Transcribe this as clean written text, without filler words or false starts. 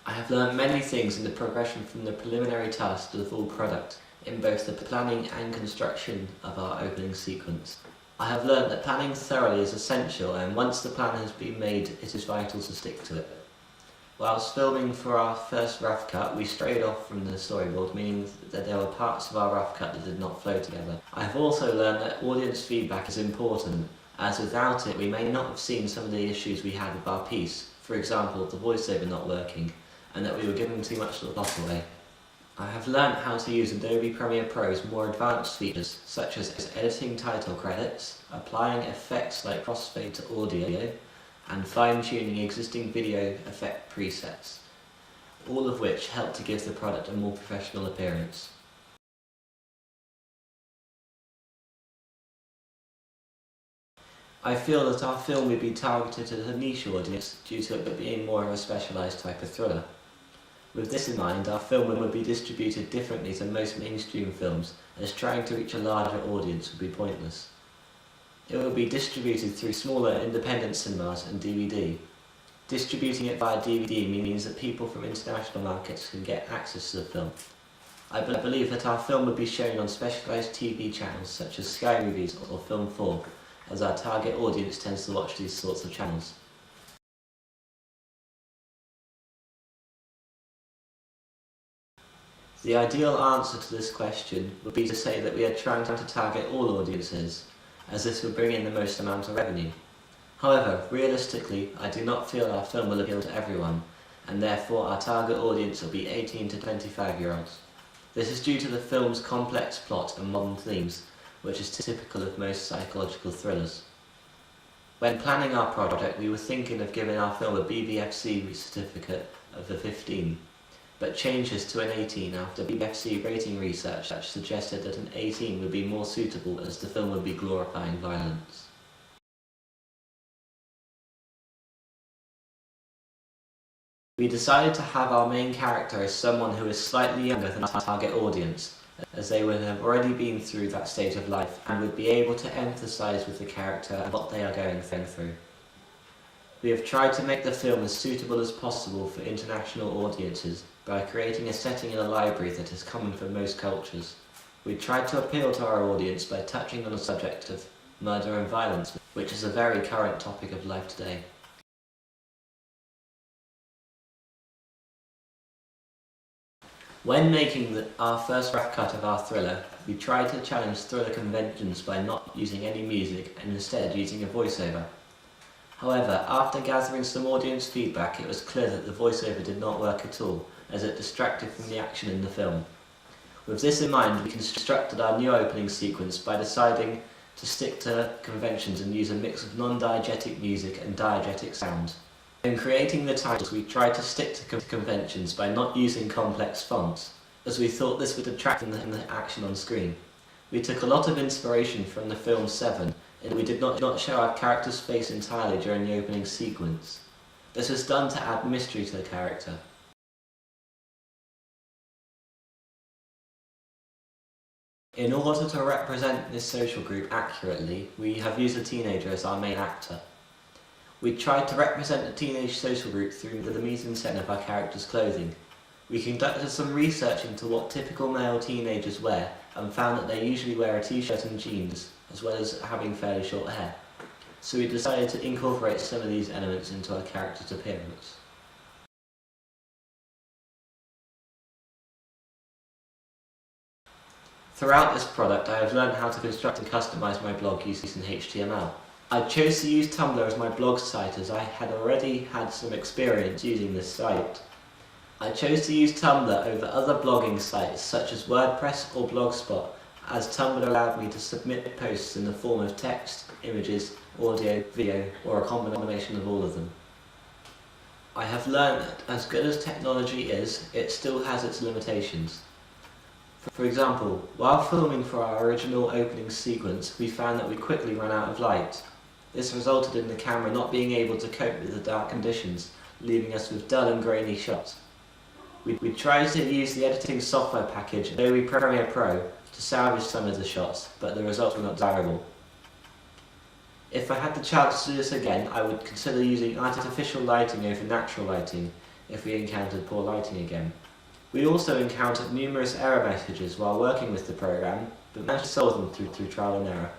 I have learned many things in the progression from the preliminary task to the full product, in both the planning and construction of our opening sequence. I have learned that planning thoroughly is essential, and once the plan has been made, it is vital to stick to it. Whilst filming for our first rough cut, we strayed off from the storyboard, meaning that there were parts of our rough cut that did not flow together. I have also learned that audience feedback is important, as without it we may not have seen some of the issues we had with our piece, for example the voiceover not working, and that we were giving too much of the plot away. I have learnt how to use Adobe Premiere Pro's more advanced features, such as editing title credits, applying effects like crossfade to audio, and fine-tuning existing video effect presets, all of which help to give the product a more professional appearance. I feel that our film would be targeted at a niche audience due to it being more of a specialised type of thriller. With this in mind, our film would be distributed differently to most mainstream films, as trying to reach a larger audience would be pointless. It will be distributed through smaller independent cinemas and DVD. Distributing it via DVD means that people from international markets can get access to the film. I believe that our film would be shown on specialised TV channels such as Sky Movies or Film 4, as our target audience tends to watch these sorts of channels. The ideal answer to this question would be to say that we are trying to target all audiences, as this would bring in the most amount of revenue. However, realistically, I do not feel our film will appeal to everyone, and therefore our target audience will be 18 to 25-year-olds. This is due to the film's complex plot and modern themes, which is typical of most psychological thrillers. When planning our project, we were thinking of giving our film a BBFC certificate of a 15, but changes to an 18 after BBFC rating research suggested that an 18 would be more suitable, as the film would be glorifying violence. We decided to have our main character as someone who is slightly younger than our target audience, as they would have already been through that stage of life and would be able to empathise with the character and what they are going through. We have tried to make the film as suitable as possible for international audiences by creating a setting in a library that is common for most cultures. We tried to appeal to our audience by touching on the subject of murder and violence, which is a very current topic of life today. When making our first rough cut of our thriller, we tried to challenge thriller conventions by not using any music and instead using a voiceover. However, after gathering some audience feedback, it was clear that the voiceover did not work at all, as it distracted from the action in the film. With this in mind, we constructed our new opening sequence by deciding to stick to conventions and use a mix of non-diegetic music and diegetic sound. In creating the titles, we tried to stick to conventions by not using complex fonts, as we thought this would detract from the action on screen. We took a lot of inspiration from the film Seven, and we did not show our character's face entirely during the opening sequence. This was done to add mystery to the character. In order to represent this social group accurately, we have used a teenager as our main actor. We tried to represent the teenage social group through the mise-en-scène of our character's clothing. We conducted some research into what typical male teenagers wear and found that they usually wear a t-shirt and jeans, as well as having fairly short hair. So we decided to incorporate some of these elements into our character's appearance. Throughout this product, I have learned how to construct and customize my blog using HTML. I chose to use Tumblr as my blog site, as I had already had some experience using this site. I chose to use Tumblr over other blogging sites such as WordPress or Blogspot, as Tumblr allowed me to submit posts in the form of text, images, audio, video, or a combination of all of them. I have learned that as good as technology is, it still has its limitations. For example, while filming for our original opening sequence, we found that we quickly ran out of light. This resulted in the camera not being able to cope with the dark conditions, leaving us with dull and grainy shots. We tried to use the editing software package Adobe Premiere Pro to salvage some of the shots, but the results were not desirable. If I had the chance to do this again, I would consider using artificial lighting over natural lighting. if we encountered poor lighting again. We also encountered numerous error messages while working with the program, but managed to solve them through trial and error.